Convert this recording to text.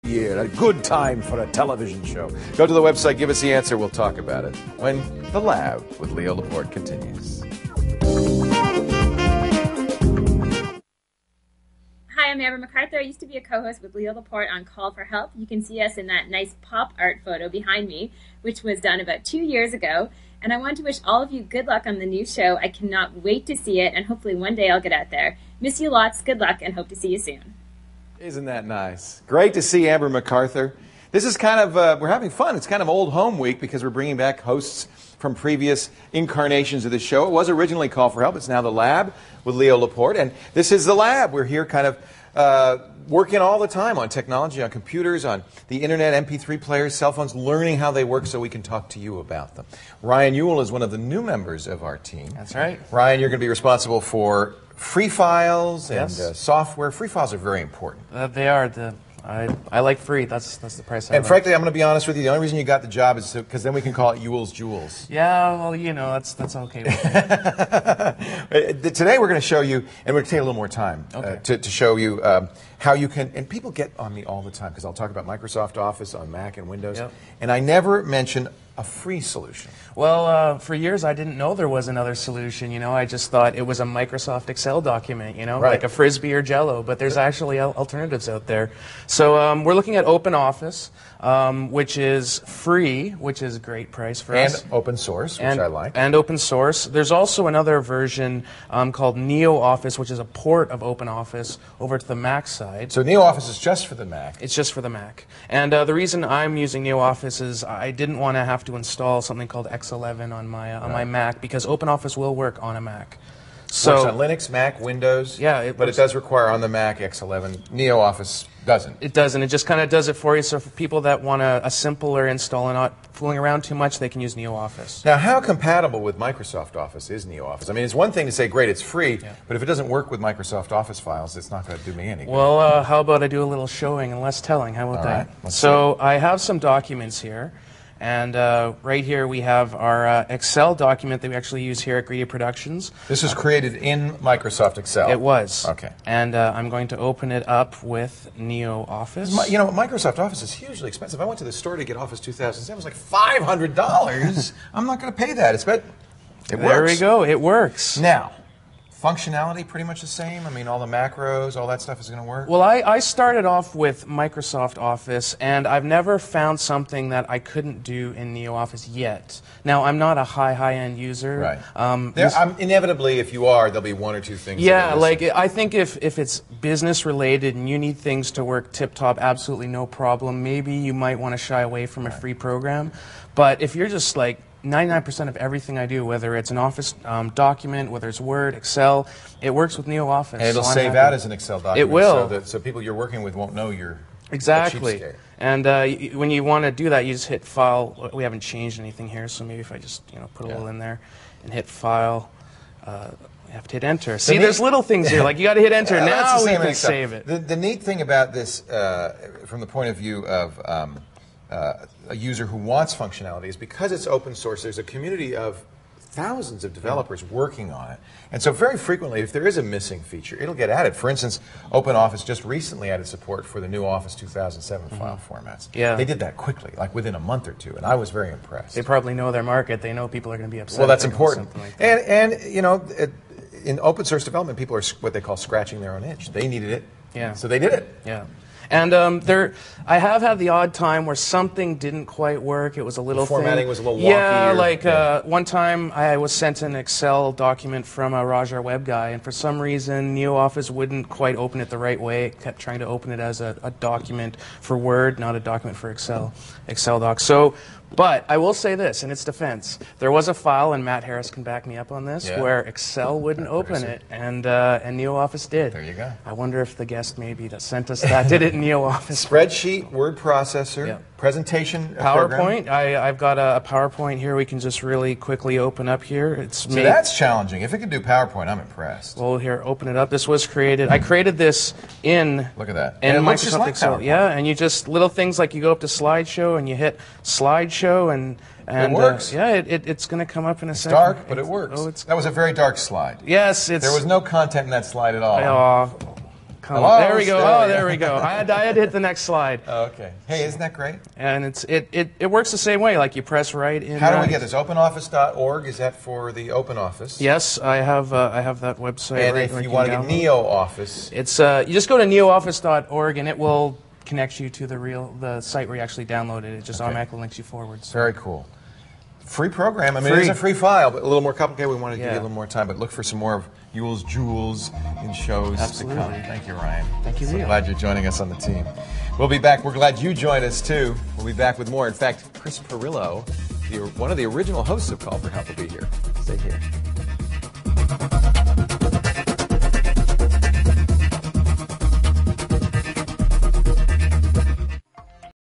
year, a good time for a television show. Go to the website, give us the answer, we'll talk about it when The Lab with Leo Laporte continues. Hi, I'm Amber MacArthur. I used to be a co-host with Leo Laporte on Call for Help. You can see us in that nice pop art photo behind me, which was done about 2 years ago. And I want to wish all of you good luck on the new show. I cannot wait to see it, and hopefully one day I'll get out there. Miss you lots, good luck, and hope to see you soon. Isn't that nice? Great to see Amber MacArthur. This is kind of, we're having fun. It's kind of old home week because we're bringing back hosts from previous incarnations of the show. It was originally Call for Help. It's now The Lab with Leo Laporte. And this is The Lab. We're here kind of working all the time on technology, on computers, on the internet, MP3 players, cell phones, learning how they work so we can talk to you about them. Ryan Ewell is one of the new members of our team. That's right. Ryan, you're going to be responsible for free files and Yes. software. Free files are very important. They are. I like free. That's the price I And like. frankly, I'm going to be honest with you. The only reason you got the job is because then we can call it Ewell's Jewels. Yeah, well, you know, that's okay with me. Today we're going to show you, and we're going to take a little more time Okay. to show you how you can, and people get on me all the time because I'll talk about Microsoft Office on Mac and Windows, Yep. and I never mention a free solution. Well, for years I didn't know there was another solution. You know, I just thought it was a Microsoft Excel document, you know, Right. like a Frisbee or Jello, but there's actually alternatives out there. So we're looking at OpenOffice, which is free, which is a great price for And us. open source, which I like. And open source. There's also another version called NeoOffice, which is a port of OpenOffice over to the Mac side. So NeoOffice is just for the Mac. It's just for the Mac. And the reason I'm using NeoOffice is I didn't want to have to install something called X11 on my Mac because OpenOffice will work on a Mac. So Works on Linux, Mac, Windows. Yeah, but it does require on the Mac X11. NeoOffice doesn't. it does, and it just kind of does it for you. So for people that want a simpler install and not fooling around too much, they can use NeoOffice. Now, how compatible with Microsoft Office is NeoOffice? I mean, it's one thing to say, great, it's free, but if it doesn't work with Microsoft Office files, it's not going to do me any good. Well, how about I do a little showing and less telling? How about All right, that? let's So I have some documents here. And right here we have our Excel document that we actually use here at Greedy Productions. This was created in Microsoft Excel. It was. Okay. And I'm going to open it up with NeoOffice. You know, Microsoft Office is hugely expensive. I went to the store to get Office 2007. It was like $500. I'm not going to pay that. It There works. we go. It works. Now, functionality pretty much the same? I mean, all the macros, all that stuff is going to work? Well, I started off with Microsoft Office, and I've never found something that I couldn't do in NeoOffice yet. Now, I'm not a high-end user. Right. Inevitably, if you are, there'll be one or two things. Yeah, like I think if it's business related and you need things to work tip-top, absolutely no problem. Maybe you might want to shy away from a free program. But if you're just like 99% of everything I do, whether it's an Office document, whether it's Word, Excel, it works with NeoOffice. And it'll so I'm save happy. out as an Excel document. It will. So people you're working with won't know you're Exactly. a cheapskate. And when you want to do that, you just hit File. We haven't changed anything here, so maybe if I just put a little in there and hit File, we have to hit Enter. See, there's little things here. Like you got to hit Enter. That's Now the we same in can Excel. save it. The neat thing about this, from the point of view of a user who wants functionality, is because it's open source, there's a community of thousands of developers working on it. And so very frequently, if there is a missing feature, it'll get added. For instance, OpenOffice just recently added support for the new Office 2007 file formats. Yeah. They did that quickly, like within a month or two, and I was very impressed. They probably know their market. They know people are going to be upset. Well, that's if they do important. something like that. And in open source development, people are what they call scratching their own itch. They needed it, Yeah. so they did it. Yeah. And I have had the odd time where something didn't quite work. It was a little formatting thing. was a little wonky Yeah, or- like yeah. one time I was sent an Excel document from a Raj, our web guy, and for some reason NeoOffice wouldn't quite open it the right way. It kept trying to open it as a document for Word, not a document for Excel doc. So, but I will say this, in its defense, there was a file, and Matt Harris can back me up on this, Yeah. where Excel wouldn't open it, and NeoOffice did. There you go. I wonder if the guest maybe that sent us that did it in NeoOffice. Spreadsheet, word processor, Yeah. presentation PowerPoint. program. I've got a PowerPoint here. We can just really quickly open up here. It's So made. that's challenging. If it can do PowerPoint, I'm impressed. Well, here, open it up. This was created. I created this in. Look at that. In And it looks just Microsoft like Excel. PowerPoint. Yeah, and you just little things like you go up to slideshow and you hit slideshow and it works. It's going to come up in a It's second. dark, but it works. Oh, it's that was a very dark slide. yes. It's There was no content in that slide at all. Oh, Come Hello, on. There we go. there Oh, we there go. we go. I had to hit the next slide. Oh, okay. Hey, isn't that great? And it works the same way. Like you press right in. How do we get this? OpenOffice.org, is that for the Open Office? Yes, I have that website. And right if where you can want to get download. NeoOffice, It's you just go to neooffice.org and it will connect you to the site where you actually downloaded it. It just automatically links you forward. So. very cool. Free program. I mean, Free. it is a free file, but a little more complicated. We wanted to give you a Yeah. little more time, but look for some more of Yule's jewels in shows Absolutely. to come. Thank you, Ryan. Thank you, So Leo. glad you're joining us on the team. We'll be back. We're glad you joined us, too. We'll be back with more. In fact, Chris Perillo, one of the original hosts of Call for Help, will be here. Stay here.